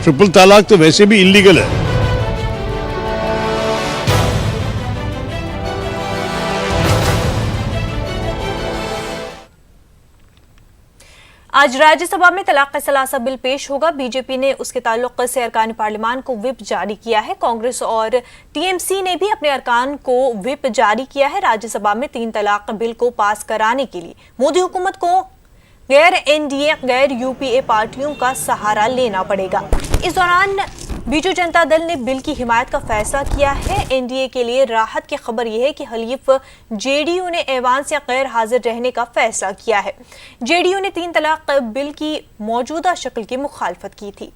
Triple तलाक तो वैसे भी इलीगल है। आज राज्यसभा में तलाक सलासा बिल पेश होगा। बीजेपी ने उसके ताल्लुक से अरकान पार्लियामान को व्हिप जारी किया है। कांग्रेस और टीएमसी ने भी अपने अरकान को व्हिप जारी किया है। राज्यसभा में 3 तलाक बिल को पास कराने के लिए मोदी हुकूमत को गैर एनडीए गैर यूपीए पार्टियों का सहारा लेना पड़ेगा। इस दौरान बीजू जनता दल ने बिल की हिमायत का फैसला किया है। एनडीए के लिए राहत की खबर यह है कि हलीफ जेडीयू ने ऐवान से गैर हाजिर रहने का फैसला किया है। जेडीयू ने 3 तलाक बिल की मौजूदा शक्ल की मुखालफत की थी।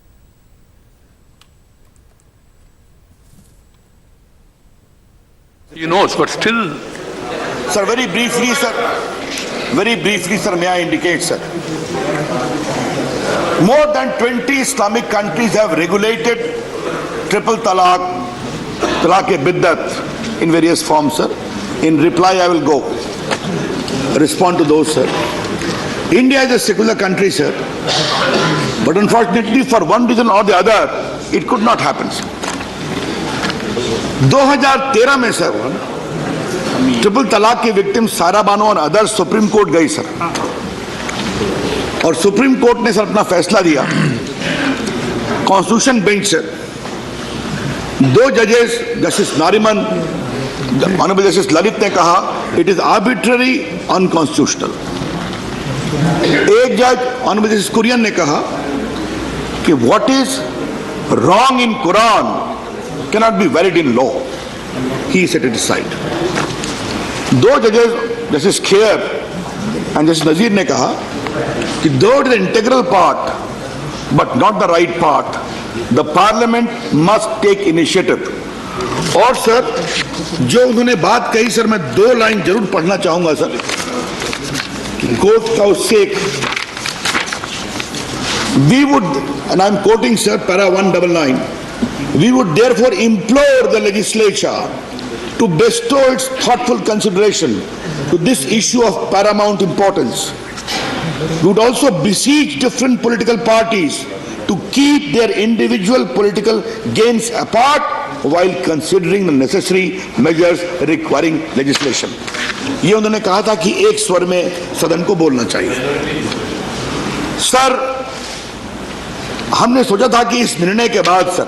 But still, sir, very briefly, sir, may I indicate, sir, more than 20 Islamic countries have regulated triple talaq, talaq-e-biddat in various forms, sir. In reply, I will respond to those, sir. India is a secular country, sir, but unfortunately, for one reason or the other, it could not happen, sir. 2013 में sir triple तलाक की victim सारा बानो और others supreme court गई sir, और supreme court ने sir अपना फैसला दिया। कॉन्स्टिट्यूशन बेंच सर 2 जजेस justice Nariman, honourable justice Lalit ने कहा इट इज आर्बिट्ररी अनकॉन्स्टिट्यूशनल। एक जज ऑनरेबल जस्टिस कुरियन ने कहा कि what is wrong in Quran cannot be valid in law. He set it aside. 2 जजेस जस्टिस खेर एंड जस्टिस नजीर ने कहा कि though it is an integral part but not the right part, the parliament must take initiative. और sir जो उन्होंने बात कही sir, मैं 2 लाइन जरूर पढ़ना चाहूंगा सर, कोर्ट का उससे we would, and I am quoting sir, para 199, we would therefore implore the legislature to bestow its thoughtful consideration to this issue of paramount importance. We would also beseech different political parties to keep their individual political gains apart while considering the necessary measures requiring legislation. ये उन्होंने कहा था कि एक स्वर में सदन को बोलना चाहिए। सर हमने सोचा था कि इस निर्णय के बाद सर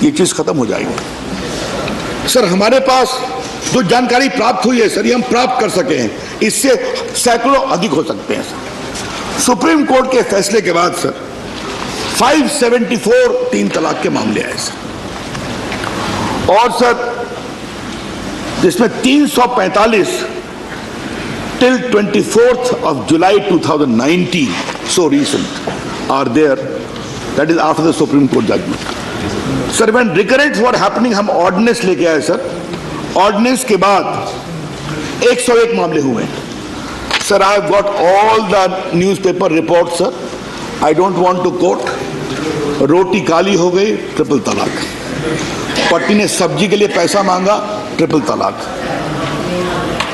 ये चीज खत्म हो जाएगी। सर हमारे पास जो जानकारी प्राप्त हुई है सर, ये हम प्राप्त कर सके हैं, इससे सैकड़ों अधिक हो सकते हैं सर। सुप्रीम कोर्ट के फैसले के बाद सर 574 3 तलाक के मामले आए सर, और सर जिसमें 345 till 24th of July 2019, so recent, are there. That is after the Supreme Court judgment. Sir when recurrents were happening, हम ऑर्डिनेंस लेके आए सर। ऑर्डिनेंस के बाद 101 मामले हुए sir. I have got all the newspaper report sir, I don't want to quote. रोटी काली हो गई, ट्रिपल तलाक। पति ने सब्जी के लिए पैसा मांगा, ट्रिपल तलाक।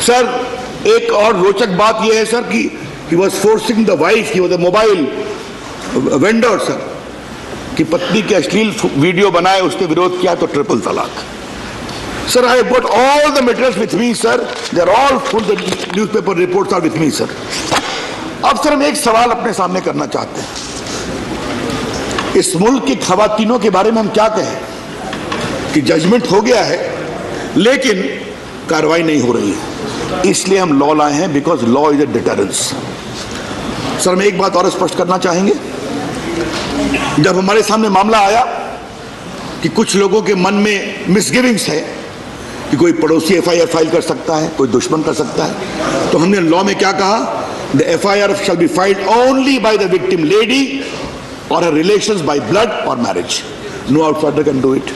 सर एक और रोचक बात यह है सर कि he was forcing the wife, he was a mobile vendor sir, कि पत्नी के अश्लील वीडियो बनाए, उसने विरोध किया तो triple talaq. Sir I have got all the materials with me sir, they are all full, the newspaper reports are with me sir. अब सर हम एक सवाल अपने सामने करना चाहते हैं, इस मुल्क की खवातीनों के बारे में हम क्या कहें कि जजमेंट हो गया है लेकिन कार्रवाई नहीं हो रही है, इसलिए हम लॉ लाए हैं, because law is a deterrence. Sir हम एक बात और स्पष्ट करना चाहेंगे, जब हमारे सामने मामला आया कि कुछ लोगों के मन में मिसगिविंग्स है कि कोई पड़ोसी एफआईआर फाइल कर सकता है, कोई दुश्मन कर सकता है, तो हमने लॉ में क्या कहा, the FIR shall be filed only by the victim lady और हर रिलेशंस बाय ब्लड और मैरिज, no outsider can do it.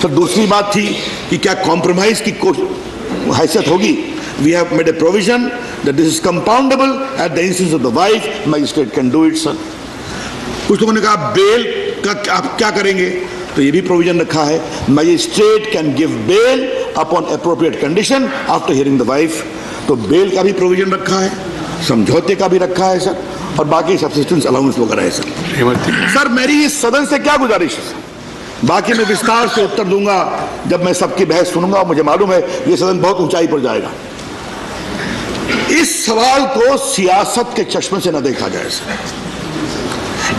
तो दूसरी बात थी कि क्या कॉम्प्रोमाइज की हैसियत होगी। We have made a provision that this is compoundable at the instance of the wife, magistrate can do it sir. कुछ लोगों ने कहा बेल का आप क्या करेंगे, तो ये भी प्रोविजन रखा है, magistrate can give bail upon appropriate condition after hearing the wife, तो बेल का भी प्रोविजन रखा है। समझौते का भी रखा है सर, और बाकी सब्सिस्टेंस अलाउंस वगैरह है सर। सर मेरी इस सदन से क्या गुजारिश है, बाकी मैं विस्तार से उत्तर दूंगा जब मैं सबकी बहस सुनूंगा। मुझे मालूम है ये सदन बहुत ऊंचाई पर जाएगा। इस सवाल को सियासत के चश्मे से न देखा जाए सर,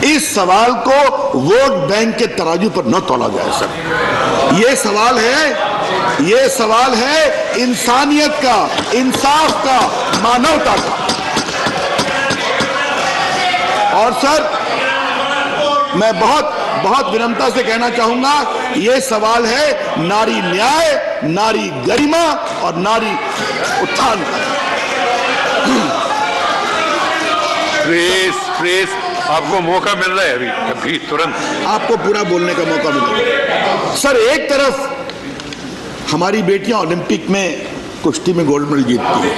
इस सवाल को वोट बैंक के तराजू पर न तोला जाए सर। ये सवाल है इंसानियत का, इंसाफ का, मानवता का। और सर मैं बहुत विनम्रता से कहना चाहूंगा, यह सवाल है नारी न्याय, नारी गरिमा और नारी उत्थान का। प्लीज आपको मौका मिल रहा है अभी तुरंत आपको पूरा बोलने का मौका मिलेगा। सर एक तरफ हमारी बेटियां ओलंपिक में कुश्ती में गोल्ड मेडल जीतती है,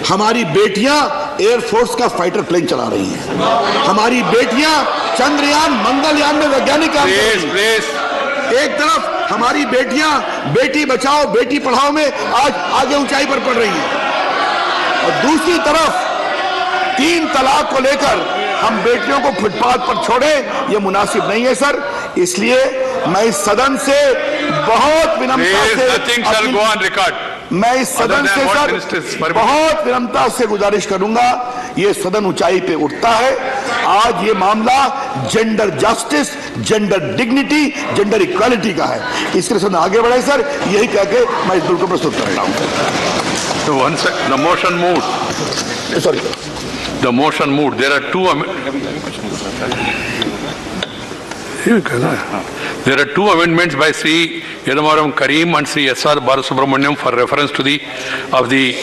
हमारी बेटियां एयरफोर्स का फाइटर प्लेन चला रही हैं, हमारी बेटियां चंद्रयान मंगलयान में वैज्ञानिक काम कर रही हैं। एक तरफ हमारी बेटियां बेटी बचाओ बेटी पढ़ाओ में आज आगे ऊंचाई पर पढ़ रही हैं, और दूसरी तरफ 3 तलाक को लेकर हम बेटियों को फुटपाथ पर छोड़ें, यह मुनासिब नहीं है सर। इसलिए मैं इस सदन से बहुत विनम्रता से मैं इस सदन से सर बहुत विनम्रता से गुजारिश करूंगा, ये सदन ऊंचाई पे उठता है। आज ये मामला gender justice, gender dignity, gender equality का है, इसके सदन आगे बढ़े सर, यही कह के मैं इस बिल को प्रस्तुत कर रहा हूं। The motion moved. There are two amendments by Sri Yadamaram Karim and Sri S.R. Balasubramaniam for reference to the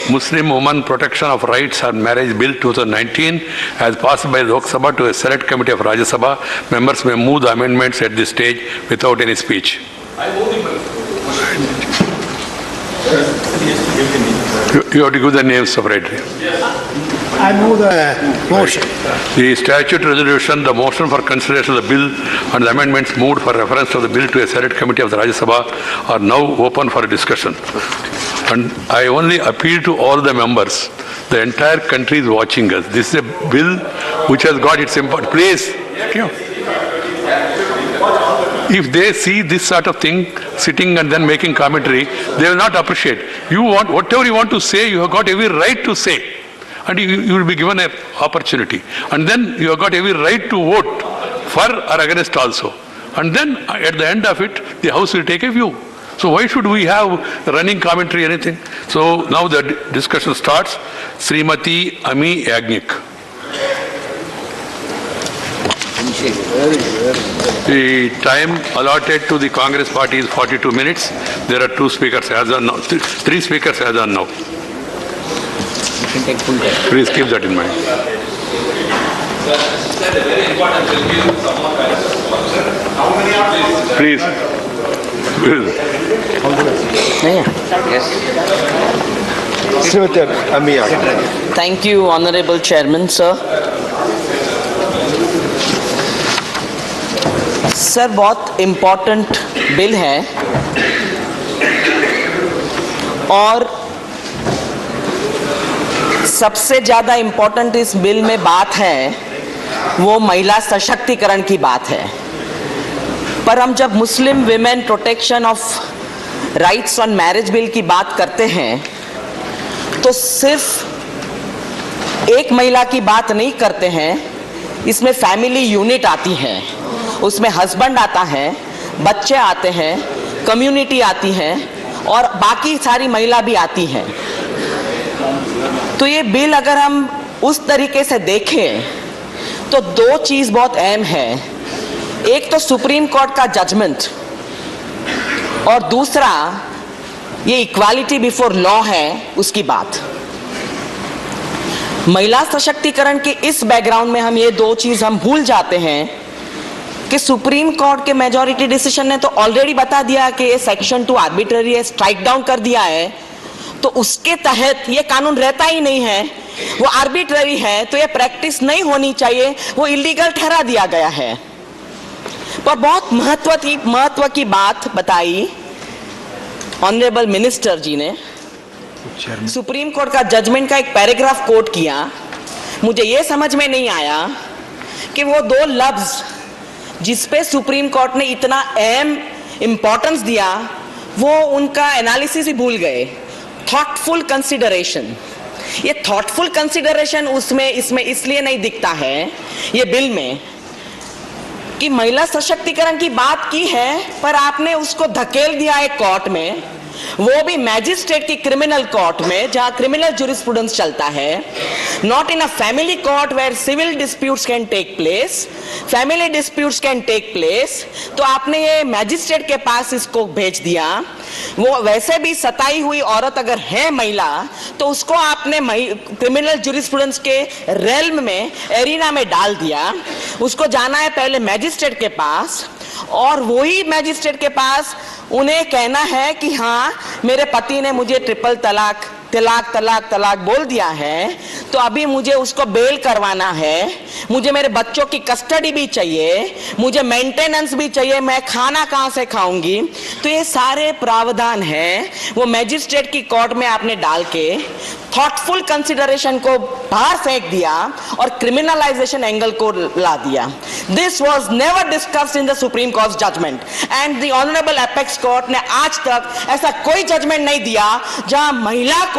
Muslim Women Protection of Rights and Marriage Bill 2019 as passed by Lok Sabha to a select committee of Rajya Sabha. Members may move the amendments at this stage without any speech. You have to give the names separately. I move the motion. The statute resolution, the motion for consideration of the bill and the amendments moved for reference to the bill to a select committee of the Rajya Sabha are now open for discussion. And I only appeal to all the members. The entire country is watching us. This is a bill which has got its importance. Please. If they see this sort of thing, sitting and then making commentary, they will not appreciate. Whatever you want to say, you have got every right to say. And you will be given an opportunity. And then you have got every right to vote for or against also. And then at the end of it, the House will take a view. So why should we have running commentary, anything? So now the discussion starts. Srimati Ami Yagnik. The time allotted to the Congress party is 42 minutes. There are 2 speakers as on now, 3 speakers as on now. Please keep that in mind. Please. Thank you, Honorable Chairman, sir. Sir बहुत important bill है और सबसे ज़्यादा important इस bill में बात है वो महिला सशक्तिकरण की बात है। पर हम जब Muslim women protection of rights on marriage bill की बात करते हैं तो सिर्फ एक महिला की बात नहीं करते हैं, इसमें फैमिली यूनिट आती है, उसमें हस्बैंड आता है, बच्चे आते हैं, कम्युनिटी आती है और बाकी सारी महिला भी आती हैं। तो ये बिल अगर हम उस तरीके से देखें तो 2 चीज़ बहुत अहम है। एक तो सुप्रीम कोर्ट का जजमेंट और दूसरा ये इक्वालिटी बिफोर लॉ है उसकी बात। महिला सशक्तिकरण के इस बैकग्राउंड में हम ये 2 चीज़ हम भूल जाते हैं कि सुप्रीम कोर्ट के मेजॉरिटी डिसीजन ने तो ऑलरेडी बता दिया कि ये सेक्शन 2 आर्बिट्ररी है, स्ट्राइक डाउन कर दिया है, तो उसके तहत ये कानून रहता ही नहीं है, वो आर्बिट्ररी है, तो ये प्रैक्टिस नहीं होनी चाहिए, वो इलीगल ठहरा दिया गया है। पर बहुत महत्व की बात बताई ऑनरेबल मिनिस्टर जी ने, सुप्रीम कोर्ट का जजमेंट का एक पैराग्राफ कोट किया मुझे ये समझ में नहीं आया कि वो दो लफ्ज जिस पे सुप्रीम कोर्ट ने इतना अहम इंपॉर्टेंस दिया, वो उनका एनालिसिस ही भूल गए। थॉटफुल कंसिडरेशन, ये थॉटफुल कंसिडरेशन उसमें इसमें इसलिए नहीं दिखता है ये बिल में कि महिला सशक्तिकरण की बात की है, पर आपने उसको धकेल दिया है कोर्ट में, वो भी मैजिस्ट्रेट की क्रिमिनल कोर्ट में जहां क्रिमिनल ज्यूरिस्प्रूडेंस चलता है, not in a family court where civil disputes can take place, family disputes can take place. तो आपने ये मैजिस्ट्रेट के पास इसको भेज दिया। वो वैसे भी सताई हुई औरत अगर है महिला, तो उसको आपने क्रिमिनल ज्यूरिस्प्रूडेंस के रेल्म में, एरिना में डाल दिया। उसको जाना है पहले मैजिस्ट्रेट के पास, और वही मैजिस्ट्रेट के पास उन्हें कहना है कि हाँ मेरे पति ने मुझे ट्रिपल तलाक तलाक तलाक तलाक बोल दिया है, तो अभी मुझे उसको बेल करवाना है, मुझे मेरे बच्चों की कस्टडी भी चाहिए, मुझे मेंटेनेंस भी चाहिए, मैं खाना कहाँ से खाऊंगी। तो ये सारे प्रावधान हैं, वो मैजिस्ट्रेट की कोर्ट में आपने डाल के थॉटफुल कंसिडरेशन को बाहर फेंक दिया और क्रिमिनलाइजेशन एंगल को ला दिया। This was never discussed in the supreme court judgment and the honourable apex court ने आज तक ऐसा कोई जजमेंट नहीं दिया जहां महिला को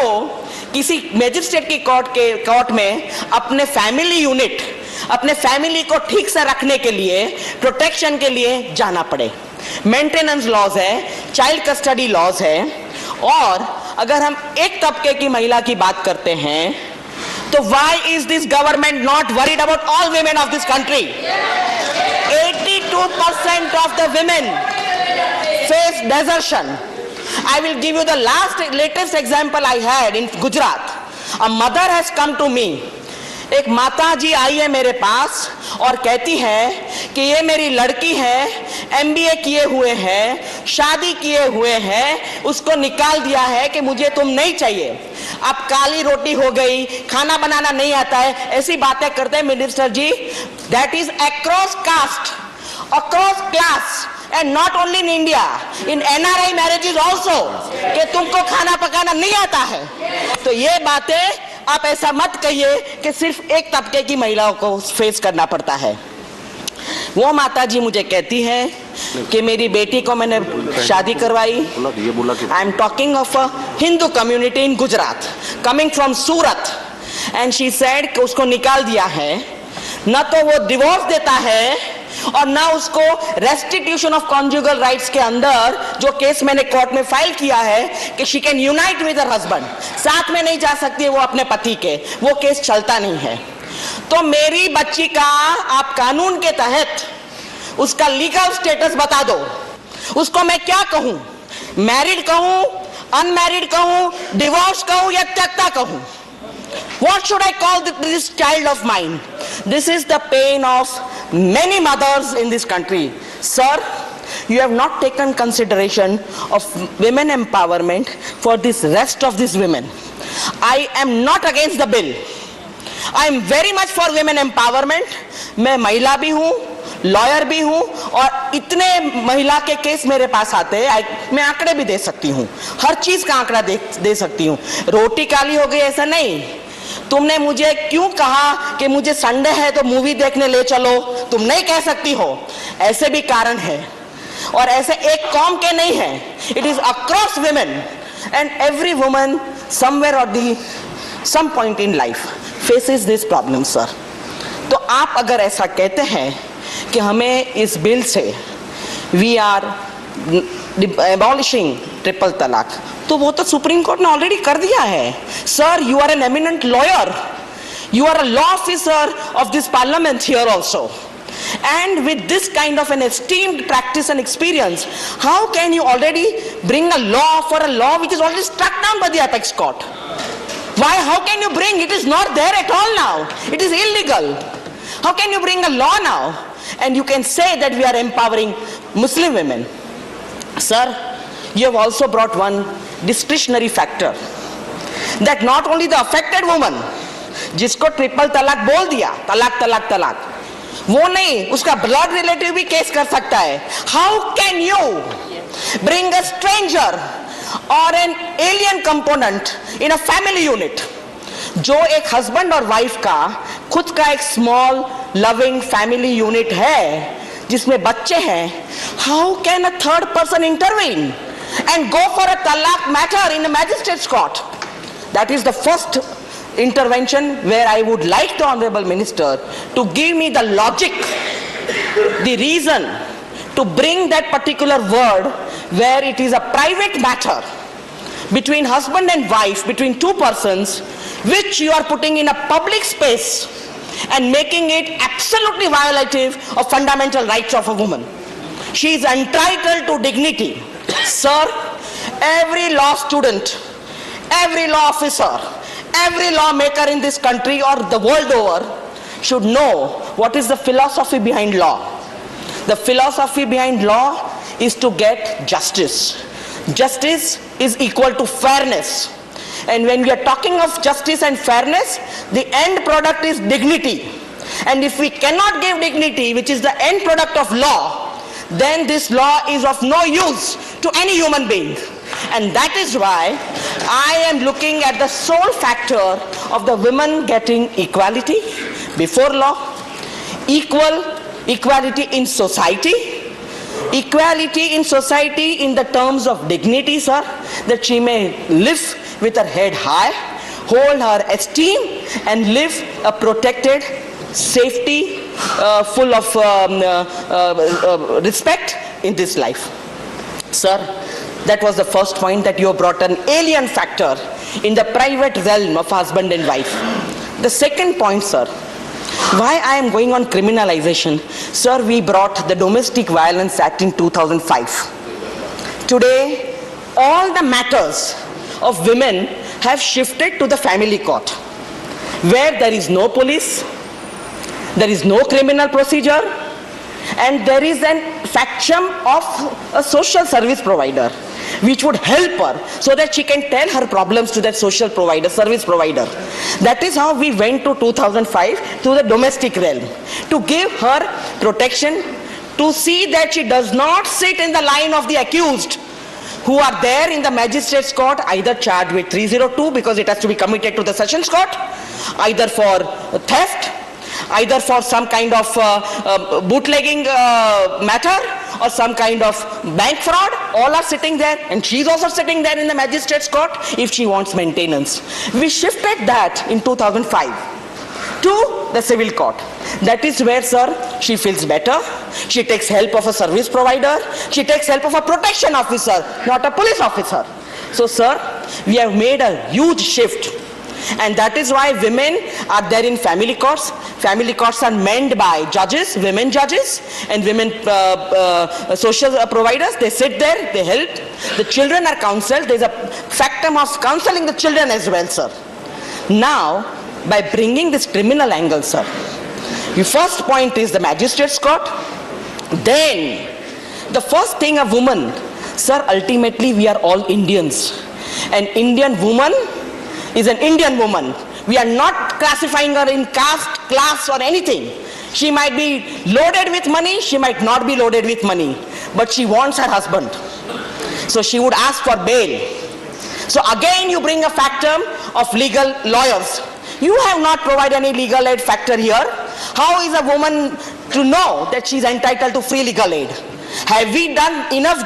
किसी मैजिस्ट्रेट की कोर्ट में अपने फैमिली यूनिट, अपने फैमिली को ठीक से रखने के लिए, प्रोटेक्शन के लिए जाना पड़े। मेंटेनेंस लॉज है, चाइल्ड कस्टडी लॉज है। और अगर हम एक तबके की महिला की बात करते हैं, तो why is this government not worried about all women of this country? 82% of the women face desertion. I will give you the latest example I had in Gujarat. A mother has come to me. एक माता जी आई है मेरे पास और कहती है कि ये मेरी लड़की है, MBA किए हुए हैं, शादी किए हुए हैं, उसको निकाल दिया है कि मुझे तुम नहीं चाहिए, अब काली रोटी हो गई, खाना बनाना नहीं आता है, ऐसी बातें करते हैं minister ji. That is across caste, across class, and not only in India, in NRI marriages also, कि तुमको खाना पकाना नहीं आता है। तो ये बातें आप ऐसा मत कहिए कि सिर्फ एक तबके की महिलाओं को फेस करना पड़ता है। वो माता जी मुझे कहती है कि मेरी बेटी को मैंने शादी करवाई। I am talking of a Hindu community in Gujarat coming from Surat, and she said कि उसको निकाल दिया है, न तो वो डिवोर्स देता है और ना उसको रेस्टिट्यूशन ऑफ कॉन्जुगल राइट्स के अंदर जो केस मैंने कोर्ट में फाइल किया है कि she can unite with her husband, साथ में नहीं जा सकती है वो अपने पति के, वो केस चलता नहीं है। तो मेरी बच्ची का आप कानून के तहत उसका लीगल स्टेटस बता दो, उसको मैं क्या कहूं? मैरिड कहूं, अनमैरिड कहूं, डिवोर्स कहूं या त्यक्ता कहूं? What should I call this child of mine? This is the pain of many mothers in this country. Sir, you have not taken consideration of women empowerment for this rest of these women. I am not against the bill. I am very much for women empowerment. मैं महिला भी हूँ, lawyer भी हूँ, और इतने महिला के केस मेरे पास आते हैं, मैं आंकड़े भी दे सकती हूँ, हर चीज का आंकड़ा दे सकती हूँ। रोटी काली हो गई ऐसा नहीं। तुमने मुझे क्यों कहा कि मुझे संडे है तो मूवी देखने ले चलो, तुम नहीं कह सकती हो, ऐसे भी कारण है, और ऐसे एक कौम के नहीं है। It is across women and every woman somewhere or some point in life faces this problem, sir. तो आप अगर ऐसा कहते हैं कि हमें इस बिल से वी आर एबॉलिशिंग ट्रिपल तलाक, तो वो तो सुप्रीम कोर्ट ने ऑलरेडी कर दिया है। Sir, you are an eminent lawyer, you are a law officer of this parliament here also, and with this kind of an esteemed practice and experience, how can you already bring a law for a law which is already struck down by the apex court? Why? How can you bring? It is not there at all now. It is illegal. How can you bring a law now and you can say that we are empowering Muslim women? Sir, you have also brought one discretionary factor, that not only the affected woman जिसको triple तलाक बोल दिया, तलाक तलाक तलाक, वो नहीं, उसका ब्लड रिलेटिव भी केस कर सकता है। How can you bring a stranger और an alien component in a family unit? जो एक हस्बैंड और वाइफ का खुद का एक स्मॉल लविंग फैमिली यूनिट है जिसमें बच्चे हैं, how can a third person intervene and go for a talaq matter in a magistrate's court? That is the first intervention where I would like the Honorable Minister to give me the logic, the reason to bring that particular word where it is a private matter between husband and wife, between two persons, which you are putting in a public space and making it absolutely violative of fundamental rights of a woman. She is entitled to dignity. Sir, every law student, every law officer, every lawmaker in this country or the world over should know what is the philosophy behind law. The philosophy behind law is to get justice. Justice is equal to fairness. And when we are talking of justice and fairness, the end product is dignity. And if we cannot give dignity, which is the end product of law, then this law is of no use to any human being. And that is why I am looking at the sole factor of the women getting equality before law, equality in society, equality in society in the terms of dignity, sir, that she may live with her head high, hold her esteem, and live a protected safety, full of respect in this life. Sir, that was the first point, that you brought an alien factor in the private realm of husband and wife. The second point, sir, why I am going on criminalization. Sir, we brought the Domestic Violence Act in 2005. Today, all the matters of women have shifted to the family court, where there is no police, there is no criminal procedure, and there is an factum of a social service provider which would help her so that she can tell her problems to that social provider, service provider. That is how we went to 2005 to the domestic realm, to give her protection, to see that she does not sit in the line of the accused who are there in the magistrate's court, either charged with 302 because it has to be committed to the sessions court, either for theft, either for some kind of bootlegging matter, or some kind of bank fraud. All are sitting there, and she's also sitting there in the magistrate's court if she wants maintenance. We shifted that in 2005 to the civil court. That is where, sir, she feels better. She takes help of a service provider. She takes help of a protection officer, not a police officer. So, sir, we have made a huge shift. And that is why women are there in family courts. Family courts are manned by judges, women judges, and women social providers. They sit there, they help. The children are counseled. There is a factum of counseling the children as well, sir. Now, by bringing this criminal angle, sir, the first point is the magistrate's court. Then, the first thing a woman, sir, ultimately we are all Indians. An Indian woman is an Indian woman. We are not classifying her in caste, class, or anything. She might be loaded with money, she might not be loaded with money, but she wants her husband. So she would ask for bail. So again you bring a factor of legal lawyers. You have not provided any legal aid factor here. How is a woman to know that she is entitled to free legal aid? Have we done enough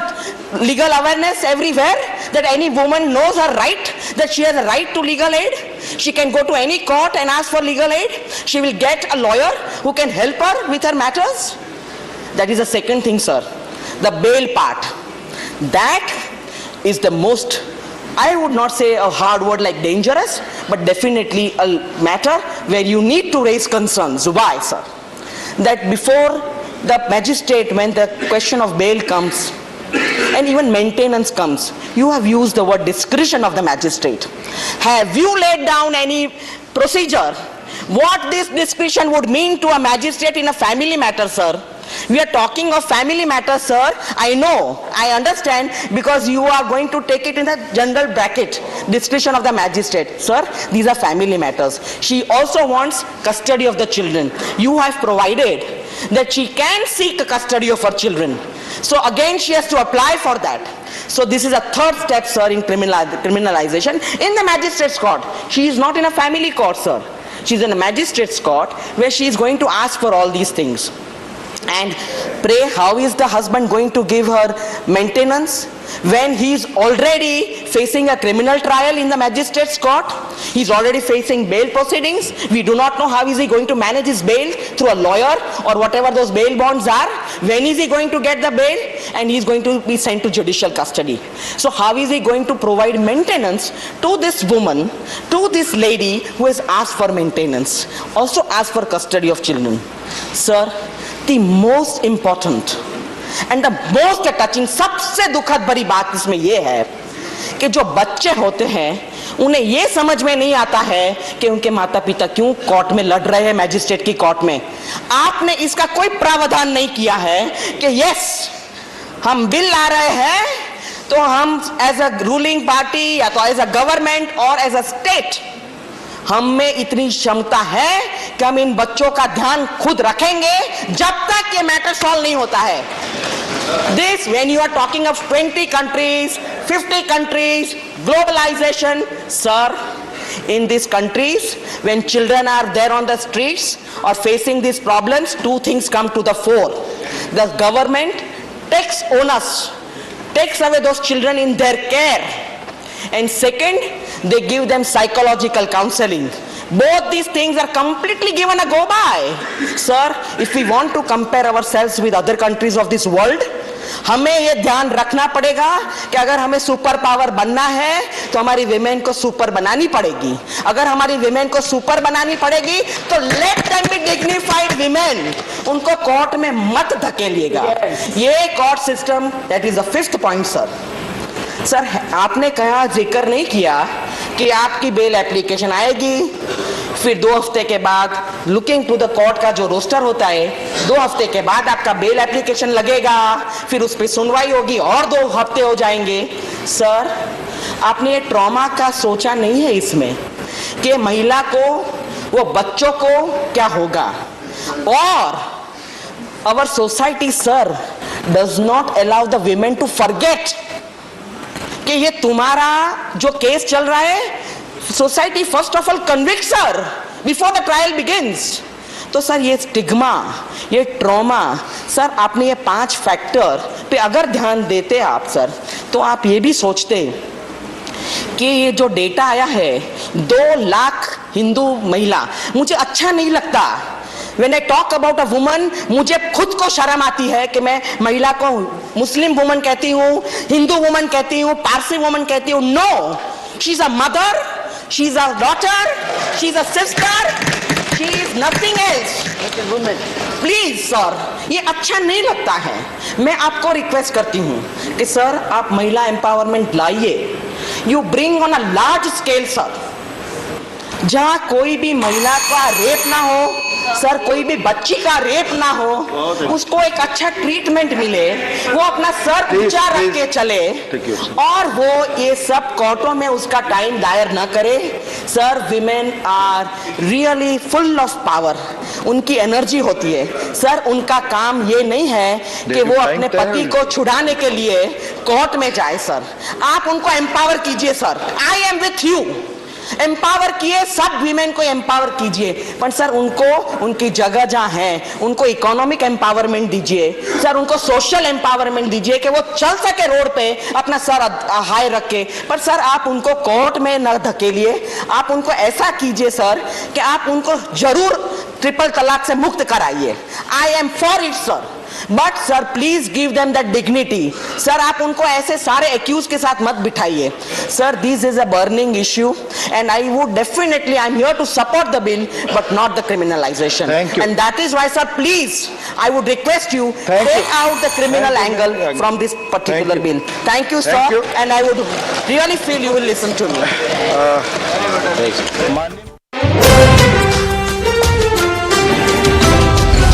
legal awareness everywhere that any woman knows her right, that she has a right to legal aid? She can go to any court and ask for legal aid. She will get a lawyer who can help her with her matters. That is the second thing, sir. The bail part. That is the most, I would not say a hard word like dangerous, but definitely a matter where you need to raise concerns. Why, sir? That before the magistrate, when the question of bail comes, and even maintenance comes, you have used the word discretion of the magistrate. Have you laid down any procedure? What this discretion would mean to a magistrate in a family matter, sir? We are talking of family matters, sir. I know, I understand, because you are going to take it in the general bracket, discretion of the magistrate. Sir, these are family matters. She also wants custody of the children. You have provided that she can seek custody of her children. So again, she has to apply for that. So this is a third step, sir, in criminalization in the magistrate's court. She is not in a family court, sir. She is in a magistrate's court where she is going to ask for all these things. And pray, how is the husband going to give her maintenance when he is already facing a criminal trial in the magistrate's court? He is already facing bail proceedings. We do not know how is he going to manage his bail through a lawyer or whatever those bail bonds are. When is he going to get the bail? And he is going to be sent to judicial custody. So how is he going to provide maintenance to this woman, to this lady who has asked for maintenance, also asked for custody of children? Sir, the most important and the most touching, सबसे दुखद भरी बात इसमें यह है कि जो बच्चे होते हैं उन्हें यह समझ में नहीं आता है कि उनके माता पिता क्यों कोर्ट में लड़ रहे हैं, मैजिस्ट्रेट की कोर्ट में। आपने इसका कोई प्रावधान नहीं किया है कि यस, हम बिल ला रहे हैं तो हम एज अ रूलिंग पार्टी या तो एज अ गवर्नमेंट और एज अ स्टेट हम में इतनी क्षमता है कि हम इन बच्चों का ध्यान खुद रखेंगे जब तक ये मैटर सॉल्व नहीं होता है। This, when you are talking of 20 countries, 50 countries, globalization, sir, in these countries, when children are there on the streets or facing these problems, two things come to the fore. The government takes onus, takes away those children in their care. And second, they give them psychological counseling. Both these things are completely given a go by. Sir, if we want to compare ourselves with other countries of this world, हमें ये ध्यान रखना पड़ेगा कि अगर हमें super power बनना है तो हमारी विमेन को सुपर बनानी पड़ेगी। अगर हमारी विमेन को सुपर बनानी पड़ेगी तो let them be dignified women, उनको कोर्ट में मत धकेलिएगा। ये court system, that is the fifth point. Sir, आपने कहा, जिक्र नहीं किया कि आपकी बेल एप्लीकेशन आएगी, फिर 2 हफ्ते के बाद लुकिंग टू द कोर्ट का जो रोस्टर होता है, 2 हफ्ते के बाद आपका बेल एप्लीकेशन लगेगा, फिर उस पर सुनवाई होगी और 2 हफ्ते हो जाएंगे। सर, आपने ये ट्रॉमा का सोचा नहीं है इसमें कि महिला को, वो बच्चों को क्या होगा। और our society sir does not allow the women to forget कि ये तुम्हारा जो केस चल रहा है, society first of all convicts her before the trial begins. तो सर, ये स्टिग्मा, ये ट्रॉमा, सर आपने ये 5 फैक्टर पे अगर ध्यान देते आप सर, तो आप ये भी सोचते कि ये जो डेटा आया है 2 लाख हिंदू महिला, मुझे अच्छा नहीं लगता। When I talk about a woman, मुझे खुद को शर्म आती है कि मैं महिला को मुस्लिम वुमन कहती हूँ, हिंदू वुमन कहती हूँ, पारसी वुमन कहती हूँ। No, she is a mother, she is a daughter, she is a sister, she is nothing else. Please sir, ये अच्छा नहीं लगता है। मैं आपको रिक्वेस्ट करती हूँ कि सर आप महिला एम्पावरमेंट लाइए, you bring on a large scale sir, जहाँ कोई भी महिला का रेप ना हो सर, कोई भी बच्ची का रेप ना हो, उसको एक अच्छा ट्रीटमेंट मिले, वो अपना सर ऊंचा रख के चले और वो ये सब कोर्टों में उसका टाइम दायर ना करे। Sir, women are really full of power, उनकी एनर्जी होती है सर। उनका काम ये नहीं है कि वो अपने पति को छुड़ाने के लिए कोर्ट में जाए सर। आप उनको एम्पावर कीजिए sir, I am with you. Empower किए, सब वीमेन को एम्पावर कीजिए, पर सर उनको उनकी जगह जहां है उनको इकोनॉमिक एम्पावरमेंट दीजिए सर, उनको सोशल एम्पावरमेंट दीजिए कि वो चल सके रोड पे अपना सर हाई रख के। पर सर आप उनको कोर्ट में न धकेलिए, आप उनको ऐसा कीजिए सर कि आप उनको जरूर ट्रिपल तलाक से मुक्त कराइए। I am for it sir, but sir please give them that dignity. Sir आप उनको ऐसे सारे एक्यूज के साथ मत बिठाइए sir. This is a burning issue and I would definitely, I am here to support the bill but not the criminalisation, and that is why sir please I would request you take out the criminal angle from this particular bill. Thank you sir, and I would really feel you will listen to me.